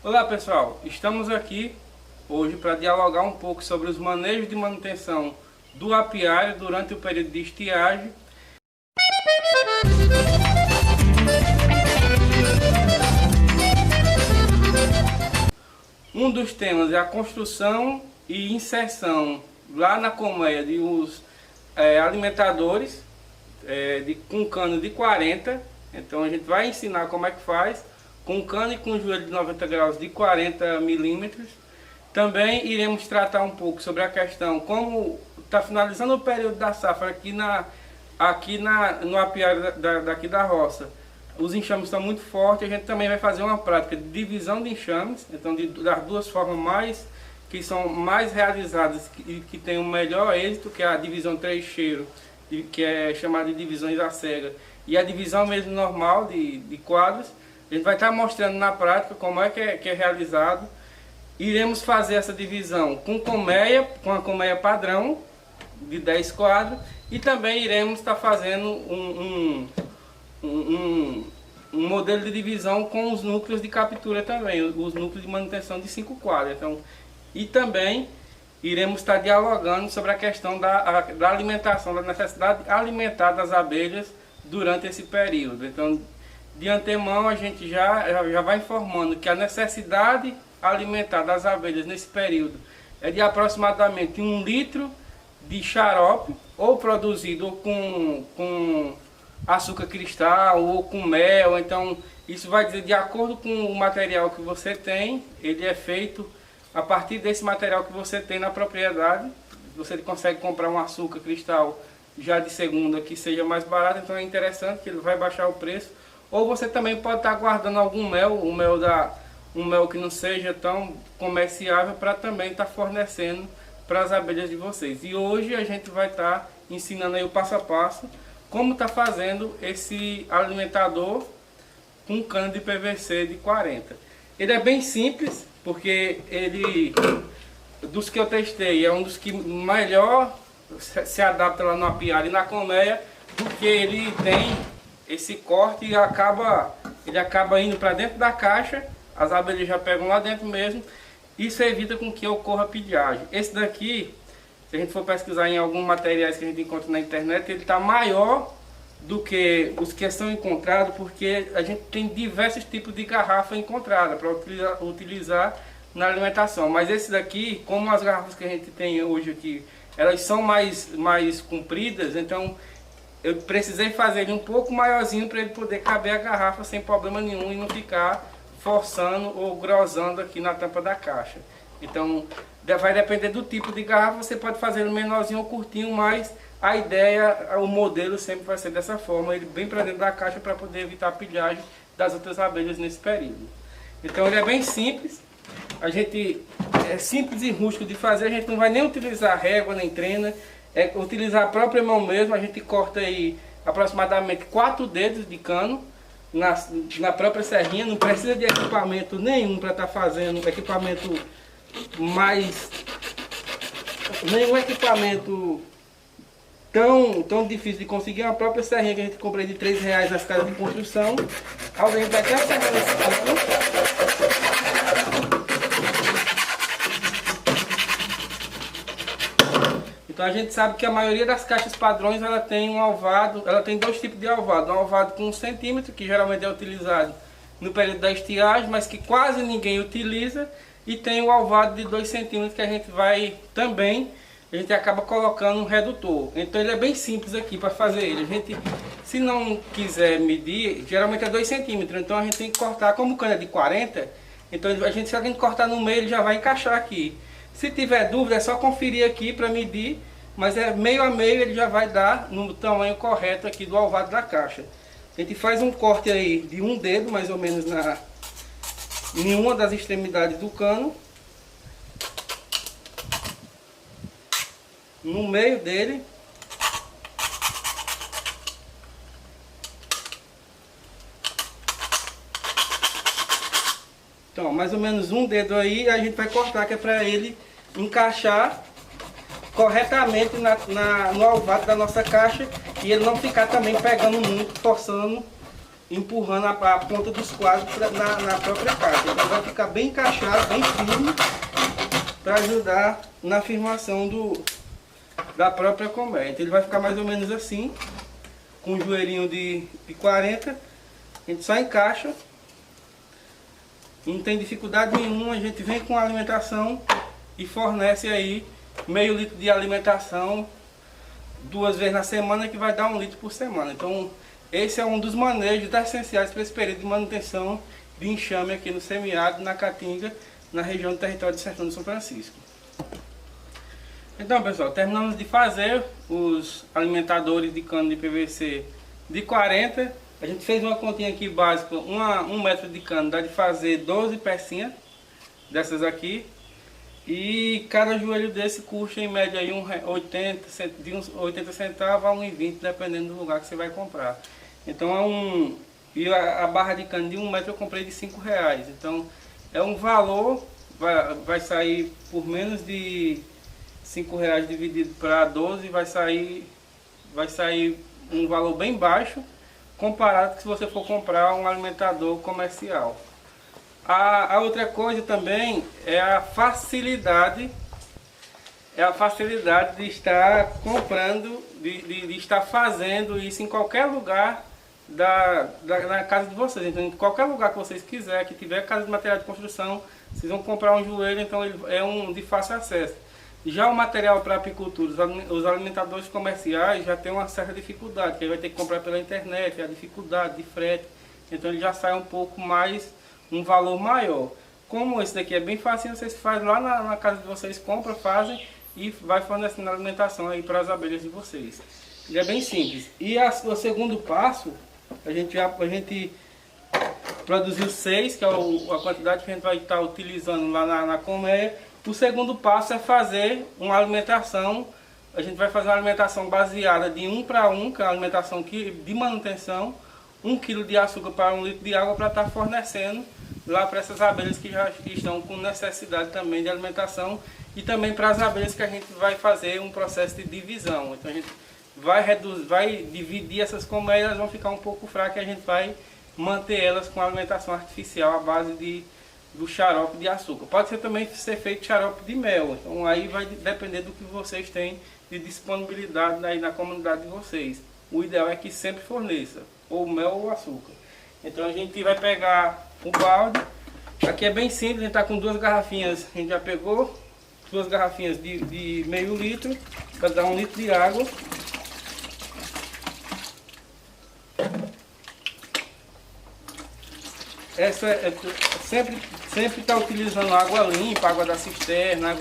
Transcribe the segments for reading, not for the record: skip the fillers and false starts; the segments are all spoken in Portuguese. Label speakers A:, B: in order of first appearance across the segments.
A: Olá pessoal, estamos aqui hoje para dialogar um pouco sobre os manejos de manutenção do apiário durante o período de estiagem. Um dos temas é a construção e inserção lá na colmeia de os alimentadores com cano de 40. Então a gente vai ensinar como é que faz com cano e com joelho de 90 graus de 40 milímetros. Também iremos tratar um pouco sobre a questão como está finalizando o período da safra no apiário daqui da roça. Os enxames estão muito fortes, a gente também vai fazer uma prática de divisão de enxames, então das duas formas que são mais realizadas e que tem o melhor êxito, que é a divisão trecheiro, que é chamada de divisões à cega, e a divisão mesmo normal de quadros. A gente vai estar mostrando na prática como é que é realizado. Iremos fazer essa divisão com a colmeia padrão de 10 quadros, e também iremos estar fazendo um modelo de divisão com os núcleos de captura também, os núcleos de manutenção de 5 quadros. Então, e também iremos estar dialogando sobre a questão da alimentação, da necessidade alimentar das abelhas durante esse período. Então, de antemão, a gente já vai informando que a necessidade alimentar das abelhas nesse período é de aproximadamente 1 litro de xarope, ou produzido com açúcar cristal ou com mel. Então isso vai dizer, de acordo com o material que você tem, ele é feito a partir desse material que você tem na propriedade. Você consegue comprar um açúcar cristal já de segunda que seja mais barato, então é interessante que ele vai baixar o preço. Ou você também pode estar guardando algum mel, um mel que não seja tão comerciável, para também estar fornecendo para as abelhas de vocês. E hoje a gente vai estar ensinando aí o passo a passo como está fazendo esse alimentador com cano de PVC de 40. Ele é bem simples, porque ele, dos que eu testei, é um dos que melhor se adapta lá no apiário e na colmeia, porque ele tem esse corte e ele acaba indo para dentro da caixa, as abelhas já pegam lá dentro mesmo. Isso evita com que ocorra pilhagem. Esse daqui, se a gente for pesquisar em alguns materiais que a gente encontra na internet, ele está maior do que os que são encontrados, porque a gente tem diversos tipos de garrafa encontrada para utilizar na alimentação. Mas esse daqui, como as garrafas que a gente tem hoje aqui, elas são mais compridas, então eu precisei fazer ele um pouco maiorzinho para ele poder caber a garrafa sem problema nenhum e não ficar forçando ou grosando aqui na tampa da caixa. Então vai depender do tipo de garrafa, você pode fazer ele menorzinho ou curtinho, mas a ideia, o modelo sempre vai ser dessa forma, ele bem para dentro da caixa, para poder evitar a pilhagem das outras abelhas nesse período. Então ele é bem simples, é simples e rústico de fazer, a gente não vai nem utilizar régua nem trena, é utilizar a própria mão mesmo. A gente corta aí aproximadamente 4 dedos de cano na própria serrinha, não precisa de equipamento nenhum para estar fazendo nenhum equipamento tão difícil de conseguir. Uma própria serrinha que a gente comprou de R$3 nas casas de construção. Alguém vai até serrar nesse cano. Então a gente sabe que a maioria das caixas padrões ela tem um alvado, ela tem 2 tipos de alvado. Um alvado com 1 centímetro, que geralmente é utilizado no período da estiagem, mas que quase ninguém utiliza, e tem o alvado de 2 centímetros que a gente acaba colocando um redutor. Então ele é bem simples aqui para fazer ele. A gente, se não quiser medir, geralmente é 2 centímetros, então a gente tem que cortar, como o cano é de 40, então se a gente cortar no meio, ele já vai encaixar aqui. Se tiver dúvida, é só conferir aqui para medir, mas é meio a meio, ele já vai dar no tamanho correto aqui do alvado da caixa. A gente faz um corte aí de 1 dedo, mais ou menos, em uma das extremidades do cano, no meio dele. Então, mais ou menos 1 dedo aí, a gente vai cortar, que é para ele encaixar corretamente no alvado da nossa caixa, e ele não ficar também pegando muito, forçando empurrando a ponta dos quadros na própria caixa. Então vai ficar bem encaixado, bem firme, para ajudar na firmação da própria colmeia. Então ele vai ficar mais ou menos assim, com um joelhinho de 40, a gente só encaixa, não tem dificuldade nenhuma, a gente vem com a alimentação e fornece aí meio litro de alimentação 2 vezes na semana, que vai dar 1 litro por semana. Então esse é um dos manejos essenciais para esse período de manutenção de enxame aqui no semiárido, na Caatinga, na região do território do Sertão de São Francisco. Então, pessoal, terminamos de fazer os alimentadores de cano de PVC de 40. A gente fez uma continha aqui básica, 1 metro de cano, dá de fazer 12 pecinhas dessas aqui. E cada joelho desse custa em média aí de uns 80 centavos a 1,20, dependendo do lugar que você vai comprar. Então e a barra de cano de 1 metro eu comprei de R$5. Então é um valor, vai sair por menos de R$5 dividido para 12, vai sair um valor bem baixo, comparado com se você for comprar um alimentador comercial. A outra coisa também é a facilidade de estar comprando, de estar fazendo isso em qualquer lugar na casa de vocês. Então, em qualquer lugar que vocês quiserem, que tiver casa de material de construção, vocês vão comprar um joelho, então ele é de fácil acesso. Já o material para apicultura, os alimentadores comerciais já tem uma certa dificuldade, que ele vai ter que comprar pela internet, a dificuldade de frete, então ele já sai um pouco mais, um valor maior. Como esse daqui é bem fácil, vocês fazem lá na casa de vocês, compram, fazem e vai fornecendo alimentação aí para as abelhas de vocês. Ele é bem simples. E o segundo passo, a gente produziu 6, que é a quantidade que a gente vai estar utilizando lá na colmeia. O segundo passo é fazer uma alimentação. A gente vai fazer uma alimentação baseada de 1 para 1, que é a alimentação de manutenção, 1 kg de açúcar para 1 litro de água, para estar fornecendo lá para essas abelhas que já estão com necessidade também de alimentação, e também para as abelhas que a gente vai fazer um processo de divisão. Então a gente vai dividir essas colmeias, elas vão ficar um pouco fracas, e a gente vai manter elas com alimentação artificial à base do xarope de açúcar. Pode também ser feito xarope de mel, então aí vai depender do que vocês têm de disponibilidade aí na comunidade de vocês. O ideal é que sempre forneça ou mel ou açúcar. Então a gente vai pegar o balde. Aqui é bem simples, a gente está com 2 garrafinhas, a gente já pegou 2 garrafinhas de meio litro, para dar 1 litro de água. Sempre está utilizando água limpa, água da cisterna,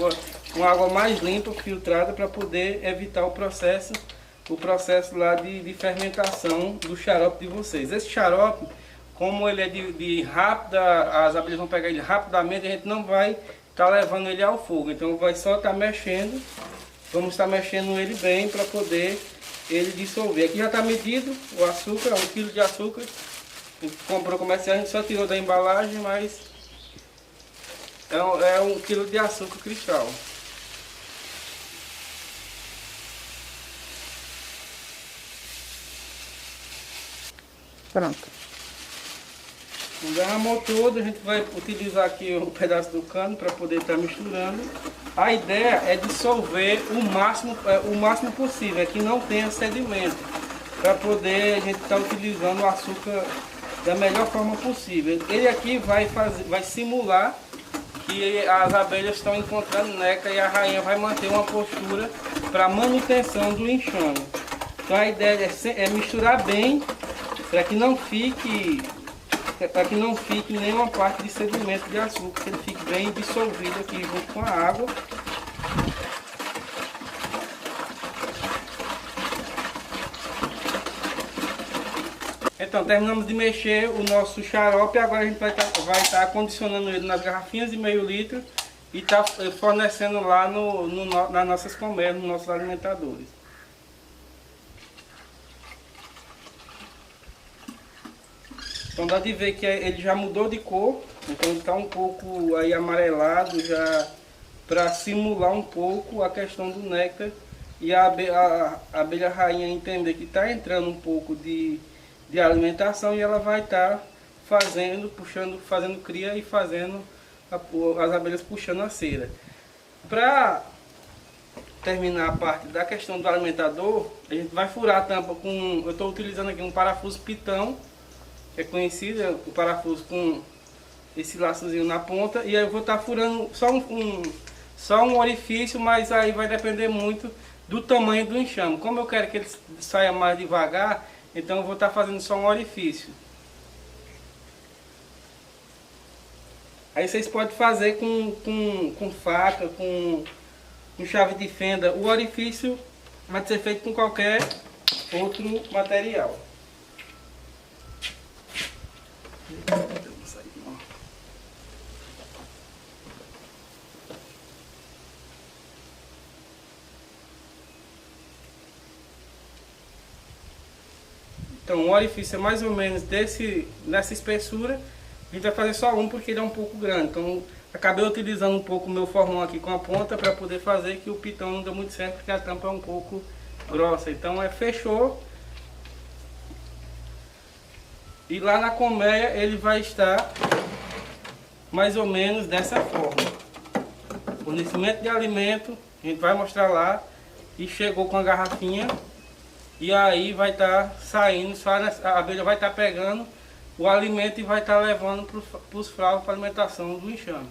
A: uma água mais limpa, filtrada, para poder evitar o processo lá de fermentação do xarope de vocês. Esse xarope, como ele é de rápida, as abelhas vão pegar ele rapidamente, a gente não vai estar levando ele ao fogo. Então vai só estar mexendo, vamos estar mexendo ele bem para poder ele dissolver. Aqui já está medido o açúcar, 1 kg de açúcar. A gente comprou comercial, a gente só tirou da embalagem, mas é 1 kg de açúcar cristal.
B: Pronto.
A: Derramou todo, a gente vai utilizar aqui um pedaço do cano para poder estar misturando. A ideia é dissolver o máximo possível, é que não tenha sedimento, para poder a gente estar utilizando o açúcar da melhor forma possível. Ele aqui vai simular que as abelhas estão encontrando néctar, e a rainha vai manter uma postura para manutenção do enxame. Então a ideia é misturar bem, para que não fique nenhuma parte de sedimento de açúcar, que ele fique bem dissolvido aqui junto com a água. Então terminamos de mexer o nosso xarope, agora a gente vai estar condicionando ele nas garrafinhas de meio litro e tá fornecendo lá nas nossas colmeias, nos nossos alimentadores. Então dá de ver que ele já mudou de cor, então ele está um pouco aí amarelado, já para simular um pouco a questão do néctar, e a abelha rainha entender que está entrando um pouco de de alimentação e ela vai estar fazendo cria e fazendo as abelhas puxando a cera. Para terminar a parte da questão do alimentador, a gente vai furar a tampa com, eu estou utilizando aqui um parafuso pitão, que é conhecido, é o parafuso com esse laçozinho na ponta, e aí eu vou estar furando só um orifício, mas aí vai depender muito do tamanho do enxame. Como eu quero que ele saia mais devagar, então eu vou estar fazendo só um orifício. Aí vocês podem fazer com faca, com chave de fenda. O orifício vai ser feito com qualquer outro material. Então o orifício é mais ou menos nessa espessura. A gente vai fazer só um porque ele é um pouco grande. Então acabei utilizando um pouco o meu formão aqui com a ponta para poder fazer, que o pitão não deu muito certo porque a tampa é um pouco grossa. Então fechou. E lá na colmeia ele vai estar mais ou menos dessa forma. Fornecimento de alimento, a gente vai mostrar lá. E chegou com a garrafinha. E aí vai estar saindo, a abelha vai estar pegando o alimento e vai estar levando para os fraldos para alimentação do enxame.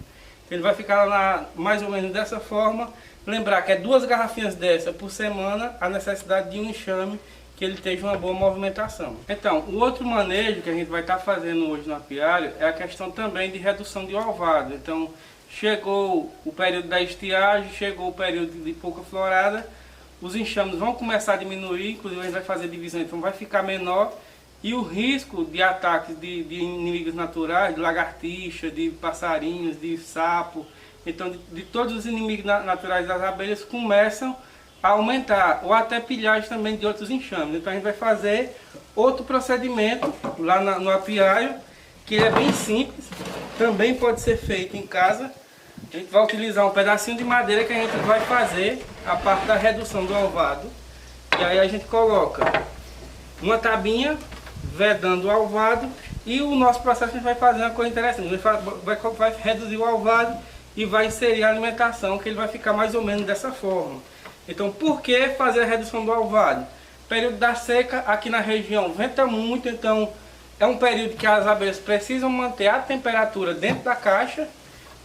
A: Ele vai ficar lá mais ou menos dessa forma. Lembrar que é 2 garrafinhas dessa por semana, a necessidade de um enxame que ele esteja uma boa movimentação. Então, o outro manejo que a gente vai estar fazendo hoje no apiário é a questão também de redução de ovado. Então, chegou o período da estiagem, chegou o período de pouca florada, os enxames vão começar a diminuir, inclusive a gente vai fazer divisão, então vai ficar menor. E o risco de ataques de inimigos naturais, de lagartixa, de passarinhos, de sapo, então de todos os inimigos naturais das abelhas começam a aumentar, ou até pilhagem também de outros enxames. Então a gente vai fazer outro procedimento lá no apiário, que é bem simples, também pode ser feito em casa. A gente vai utilizar um pedacinho de madeira que a gente vai fazer a parte da redução do ovado. E aí a gente coloca uma tabinha vedando o alvado, e o nosso processo a gente vai fazer uma coisa interessante. Vai reduzir o alvado e vai inserir a alimentação, que ele vai ficar mais ou menos dessa forma. Então, por que fazer a redução do alvado? Período da seca, aqui na região venta muito, então é um período que as abelhas precisam manter a temperatura dentro da caixa,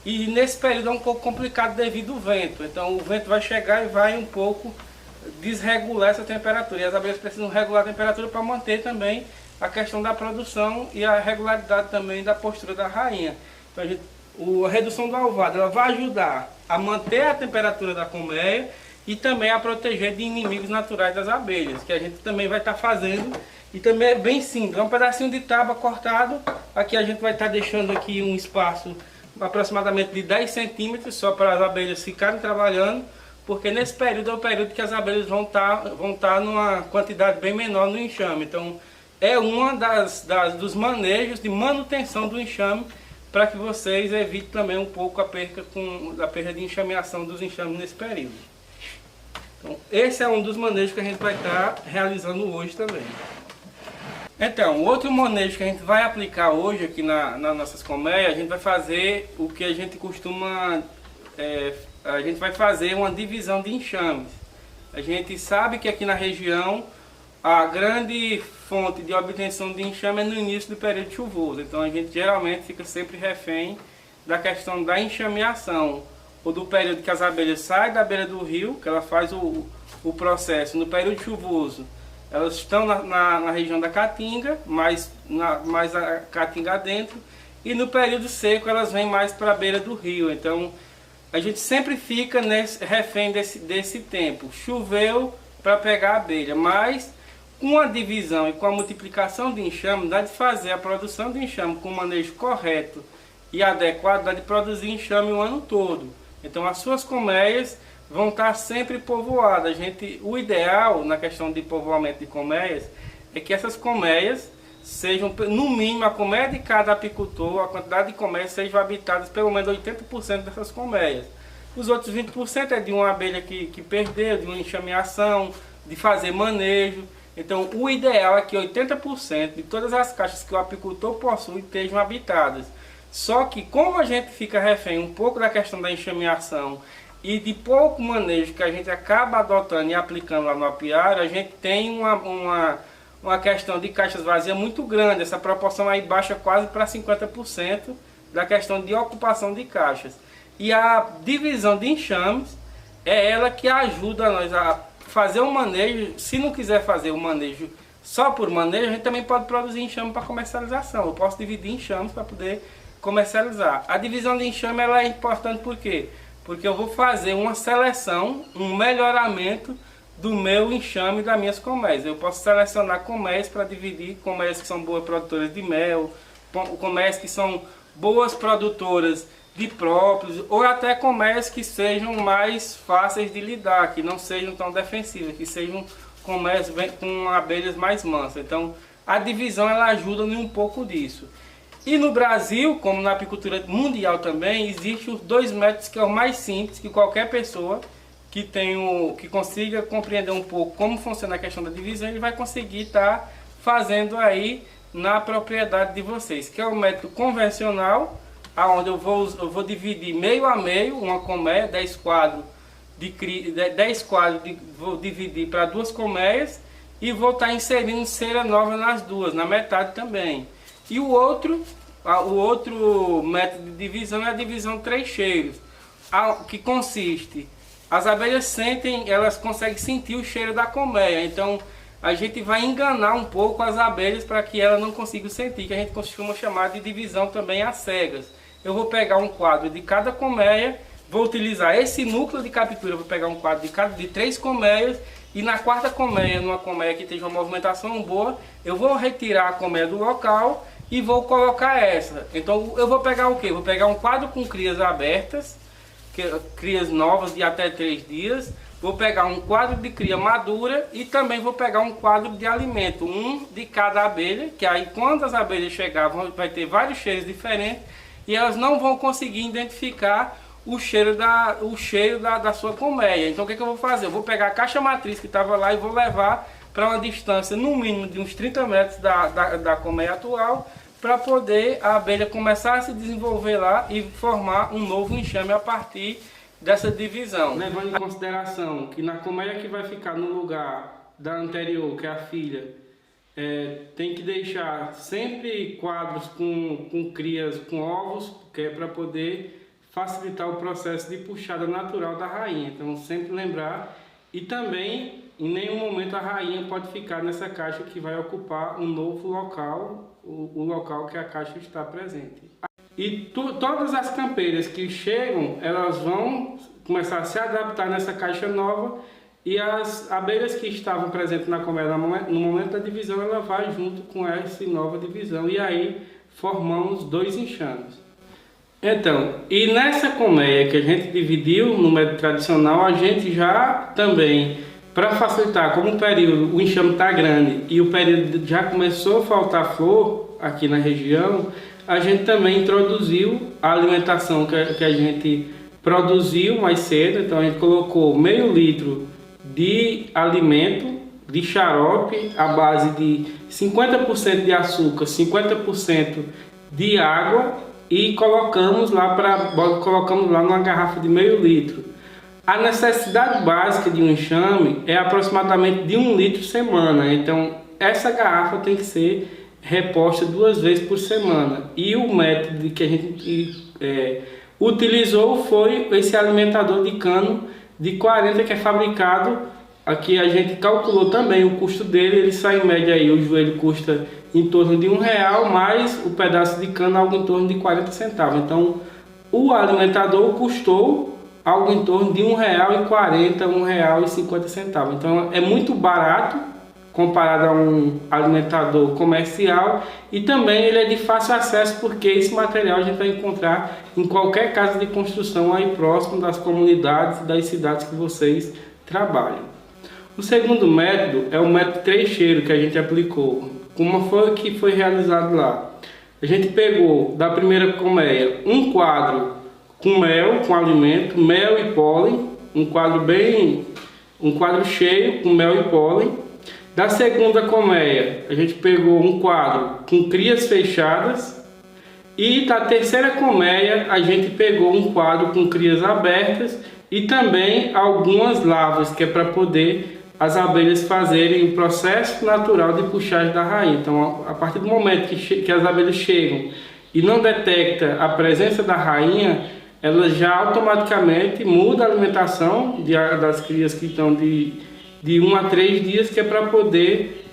A: e nesse período é um pouco complicado devido ao vento. Então o vento vai chegar e vai um pouco desregular essa temperatura, e as abelhas precisam regular a temperatura para manter também a questão da produção e a regularidade também da postura da rainha. Então a redução do alvado ela vai ajudar a manter a temperatura da colmeia e também a proteger de inimigos naturais das abelhas, que a gente também vai estar fazendo. E também é bem simples, é um pedacinho de tábua cortado. Aqui a gente vai estar deixando aqui um espaço aproximadamente de 10 centímetros só para as abelhas ficarem trabalhando, porque nesse período é o período que as abelhas vão estar numa quantidade bem menor no enxame. Então é uma dos manejos de manutenção do enxame, para que vocês evitem também um pouco a perda de enxameação dos enxames nesse período. Então esse é um dos manejos que a gente vai estar realizando hoje também. Então, outro manejo que a gente vai aplicar hoje aqui nas nossas colmeias, a gente vai fazer o que a gente costuma, a gente vai fazer uma divisão de enxames. A gente sabe que aqui na região a grande fonte de obtenção de enxame é no início do período chuvoso. Então a gente geralmente fica sempre refém da questão da enxameação, ou do período que as abelhas saem da beira do rio, que ela faz o processo no período chuvoso. Elas estão na região da caatinga, mais a caatinga dentro, e no período seco elas vêm mais para a beira do rio. Então a gente sempre fica refém desse tempo. Choveu para pegar a abelha, mas com a divisão e com a multiplicação de enxame, dá de fazer a produção de enxame com o manejo correto e adequado, dá de produzir enxame o ano todo. Então as suas colmeias vão estar sempre povoadas. O ideal na questão de povoamento de colmeias é que essas colmeias sejam, no mínimo, a colmeia de cada apicultor, a quantidade de colmeias sejam habitadas pelo menos 80% dessas colmeias. Os outros 20% é de uma abelha que perdeu, de uma enxameação, de fazer manejo. Então o ideal é que 80% de todas as caixas que o apicultor possui estejam habitadas. Só que como a gente fica refém um pouco da questão da enxameação e de pouco manejo que a gente acaba adotando e aplicando lá no apiário, a gente tem uma questão de caixas vazias muito grande. Essa proporção aí baixa quase para 50% da questão de ocupação de caixas. E a divisão de enxames é ela que ajuda nós a fazer o manejo. Se não quiser fazer o manejo só por manejo, a gente também pode produzir enxame para comercialização. Eu posso dividir enxames para poder comercializar. A divisão de enxame ela é importante por quê? Porque eu vou fazer uma seleção, um melhoramento do meu enxame das minhas colmeias. Eu posso selecionar colmeias para dividir, colmeias que são boas produtoras de mel, colmeias que são boas produtoras de próprios, ou até colmeias que sejam mais fáceis de lidar, que não sejam tão defensivas, que sejam colmeias com abelhas mais mansas. Então a divisão ela ajuda em um pouco disso. E no Brasil, como na apicultura mundial também, existem os 2 métodos que é o mais simples, que qualquer pessoa que consiga compreender um pouco como funciona a questão da divisão, ele vai conseguir estar fazendo aí na propriedade de vocês, que é o método convencional, onde eu vou dividir meio a meio uma colmeia, 10 quadros, vou dividir para 2 colmeias e vou estar inserindo cera nova nas duas, na metade também. E o outro método de divisão é a divisão 3 cheiros, que consiste, as abelhas elas conseguem sentir o cheiro da colmeia, então a gente vai enganar um pouco as abelhas para que elas não consigam sentir, que a gente costuma chamar de divisão também às cegas. Eu vou pegar um quadro de cada colmeia, vou utilizar esse núcleo de captura, vou pegar um quadro de 3 colmeias, e na 4ª colmeia, numa colmeia que tenha uma movimentação boa, eu vou retirar a colmeia do local e vou colocar essa. Então eu vou pegar o que? Vou pegar um quadro com crias abertas, crias novas de até 3 dias, vou pegar um quadro de cria madura e também vou pegar um quadro de alimento, um de cada abelha, que aí quando as abelhas chegarem vai ter vários cheiros diferentes e elas não vão conseguir identificar o cheiro da sua colmeia. Então o que eu vou fazer? Eu vou pegar a caixa matriz que estava lá e vou levar para uma distância no mínimo de uns 30 metros da colmeia atual, para poder a abelha começar a se desenvolver lá e formar um novo enxame a partir dessa divisão. Levando em consideração que na colmeia que vai ficar no lugar da anterior, que é a filha, tem que deixar sempre quadros com crias, com ovos, que é para poder facilitar o processo de puxada natural da rainha. Então sempre lembrar, e também em nenhum momento a rainha pode ficar nessa caixa que vai ocupar um novo local, o local que a caixa está presente. E todas as campeiras que chegam, elas vão começar a se adaptar nessa caixa nova, e as abelhas que estavam presentes na colmeia no momento da divisão, ela vai junto com essa nova divisão, e aí formamos 2 enxames. Então, e nessa colmeia que a gente dividiu no método tradicional, a gente já também, para facilitar, como o enxame está grande e o período já começou a faltar flor aqui na região, a gente também introduziu a alimentação que a gente produziu mais cedo. Então a gente colocou meio litro de alimento, de xarope, à base de 50% de açúcar, 50% de água, e colocamos lá numa garrafa de meio litro. A necessidade básica de um enxame é aproximadamente de 1 litro por semana, então essa garrafa tem que ser reposta 2 vezes por semana. E o método que a gente utilizou foi esse alimentador de cano de 40, que é fabricado, aqui a gente calculou também o custo dele, ele sai em média aí, o joelho custa em torno de R$1, mais o pedaço de cano algo em torno de 40 centavos. Então o alimentador custou algo em torno de R$1,40, R$1,50. Então é muito barato comparado a um alimentador comercial, e também ele é de fácil acesso, porque esse material a gente vai encontrar em qualquer casa de construção aí próximo das comunidades e das cidades que vocês trabalham. O segundo método é o método 3 cheiros que a gente aplicou. Como foi que foi realizado lá? A gente pegou da primeira colmeia um quadro com mel, com alimento, mel e pólen, um quadro cheio com mel e pólen. Da segunda colmeia, a gente pegou um quadro com crias fechadas. E da terceira colmeia, a gente pegou um quadro com crias abertas e também algumas larvas, que é para poder as abelhas fazerem o processo natural de puxagem da rainha. Então, a partir do momento que as abelhas chegam e não detecta a presença da rainha, ela já automaticamente muda a alimentação das crias que estão de 1 a 3 dias, que é para poder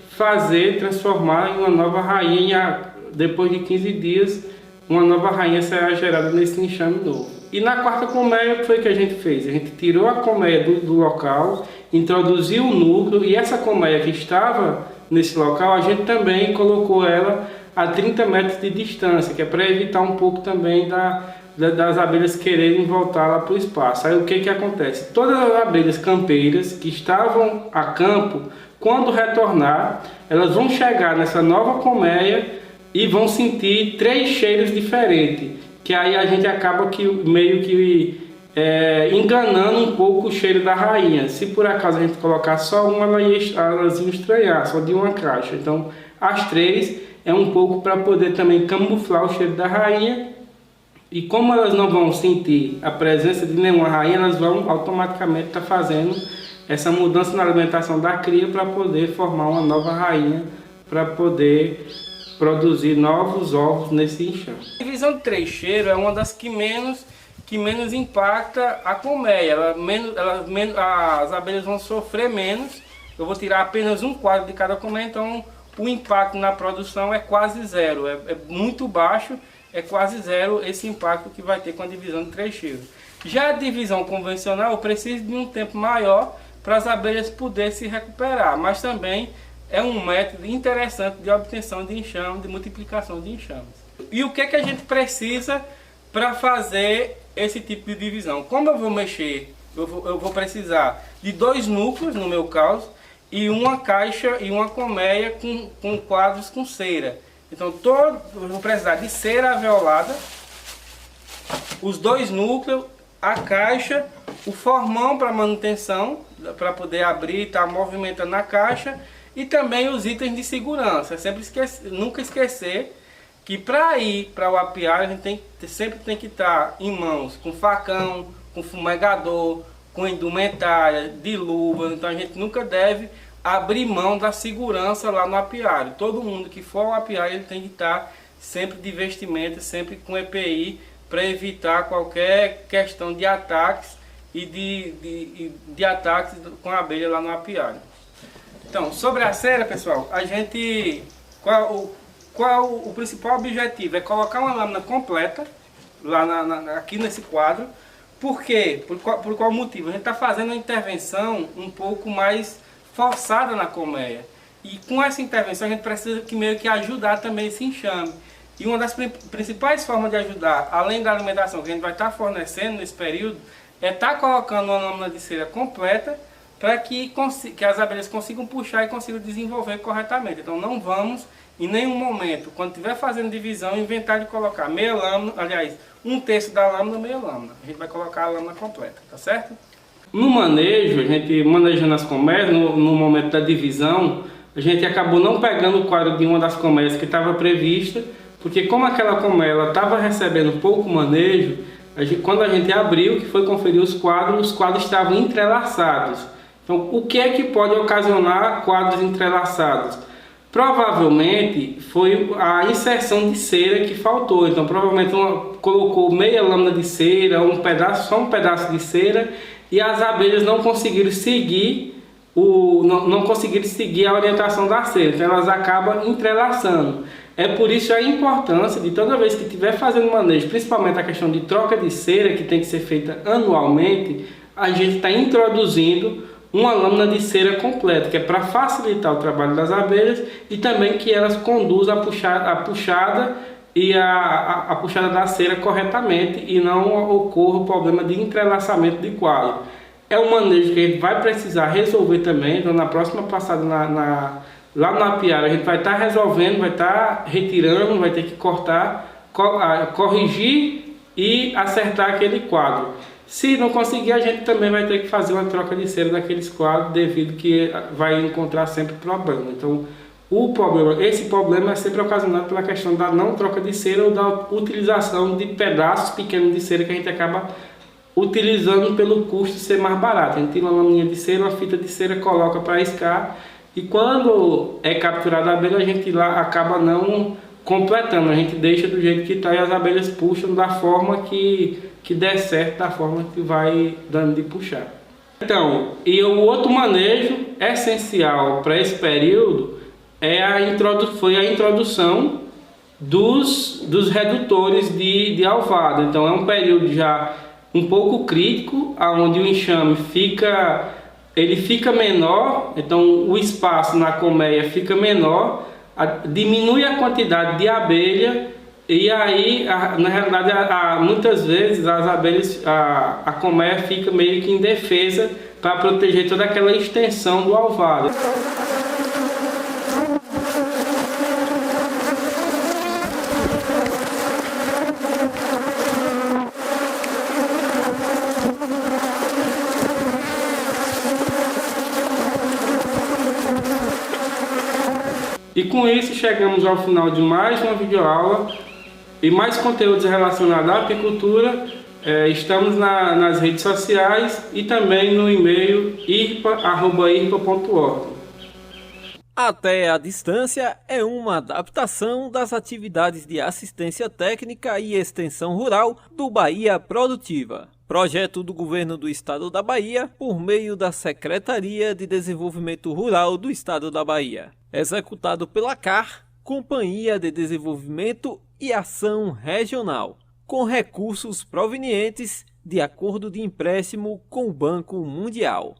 A: transformar em uma nova rainha. Depois de 15 dias, uma nova rainha será gerada nesse enxame novo. E na quarta colmeia, o que foi que a gente fez? A gente tirou a colmeia do local, introduziu o núcleo, e essa colmeia que estava nesse local, a gente também colocou ela a 30 metros de distância, que é para evitar um pouco também das abelhas quererem voltar lá para o espaço. Aí o que acontece? Todas as abelhas campeiras que estavam a campo, quando retornar, elas vão chegar nessa nova colmeia e vão sentir 3 cheiros diferentes, que aí a gente acaba meio que enganando um pouco o cheiro da rainha. Se por acaso a gente colocar só uma, elas iam estranhar, só de uma caixa. Então as 3 é um pouco para poder também camuflar o cheiro da rainha. E como elas não vão sentir a presença de nenhuma rainha, elas vão automaticamente estar fazendo essa mudança na alimentação da cria para poder formar uma nova rainha, para poder produzir novos ovos nesse enxame. A divisão de trecheiro é uma das que menos impacta a colmeia. As abelhas vão sofrer menos. Eu vou tirar apenas um quadro de cada colmeia, então o impacto na produção é quase zero. É muito baixo, é quase zero esse impacto que vai ter com a divisão de trecheiro. Já a divisão convencional precisa de um tempo maior para as abelhas poderem se recuperar, mas também é um método interessante de obtenção de enxame, de multiplicação de enxames. E o que a gente precisa para fazer esse tipo de divisão? Como eu vou mexer, eu vou precisar de 2 núcleos, no meu caso, e uma caixa e uma colmeia com quadros com cera. Então eu vou precisar de cera alveolada, os 2 núcleos, a caixa, o formão para manutenção, para poder abrir e estar movimentando a caixa, e também os itens de segurança. Nunca esquecer que para ir para o apiário a gente sempre tem que estar em mãos com facão, com fumegador, com indumentária, de luvas. Então a gente nunca deve abrir mão da segurança lá no apiário. Todo mundo que for ao apiário ele tem que estar sempre de vestimenta, sempre com EPI, para evitar qualquer questão de ataques e de ataques com a abelha lá no apiário. Então, sobre a cera, pessoal, qual o principal objetivo? É colocar uma lâmina completa lá aqui nesse quadro. Por quê? Por qual motivo? A gente está fazendo uma intervenção um pouco mais forçada na colmeia. E com essa intervenção a gente precisa meio que ajudar também esse enxame. E uma das principais formas de ajudar, além da alimentação que a gente vai estar fornecendo nesse período, é estar colocando uma lâmina de cera completa, para que as abelhas consigam puxar e consigam desenvolver corretamente. Então não vamos, em nenhum momento, quando estiver fazendo divisão, inventar de colocar meia lâmina, aliás, 1/3 da lâmina, meia lâmina. A gente vai colocar a lâmina completa, tá certo? No manejo, a gente manejando as colmeias, no momento da divisão, a gente acabou não pegando o quadro de uma das colmeias que estava prevista, porque como aquela colmeia estava recebendo pouco manejo, quando a gente abriu, que foi conferir os quadros estavam entrelaçados. Então, o que é que pode ocasionar quadros entrelaçados? Provavelmente foi a inserção de cera que faltou. Então, provavelmente colocou meia lâmina de cera, só um pedaço de cera, e as abelhas não conseguiram seguir a orientação da cera. Então, elas acabam entrelaçando. É por isso a importância de toda vez que estiver fazendo manejo, principalmente a questão de troca de cera, que tem que ser feita anualmente, a gente está introduzindo uma lâmina de cera completa, que é para facilitar o trabalho das abelhas e também que elas conduzam a puxada da cera corretamente e não ocorra o problema de entrelaçamento de quadro. É um manejo que a gente vai precisar resolver também. Então na próxima passada lá no apiário a gente vai estar resolvendo, vai estar retirando, vai ter que cortar, corrigir e acertar aquele quadro. Se não conseguir, a gente também vai ter que fazer uma troca de cera daqueles quadros, devido que vai encontrar sempre problema. Então, esse problema é sempre ocasionado pela questão da não troca de cera ou da utilização de pedaços pequenos de cera que a gente acaba utilizando pelo custo ser mais barato. A gente tira uma laminha de cera, uma fita de cera, coloca para riscar, e quando é capturada a abelha, a gente lá acaba não completando, a gente deixa do jeito que está e as abelhas puxam da forma que der certo, da forma que vai dando de puxar. Então, e o outro manejo essencial para esse período foi a introdução dos redutores de alvado. Então é um período já um pouco crítico, onde o enxame fica menor, então o espaço na colmeia fica menor, diminui a quantidade de abelha, e aí na realidade muitas vezes as abelhas, a colmeia fica meio que indefesa para proteger toda aquela extensão do alvado. E com isso chegamos ao final de mais uma videoaula e mais conteúdos relacionados à apicultura. Estamos nas redes sociais e também no e-mail irpa@irpa.org.
B: Até a Distância é uma adaptação das atividades de assistência técnica e extensão rural do Bahia Produtiva, projeto do Governo do Estado da Bahia por meio da Secretaria de Desenvolvimento Rural do Estado da Bahia, executado pela CAR, Companhia de Desenvolvimento e Ação Regional, com recursos provenientes de acordo de empréstimo com o Banco Mundial.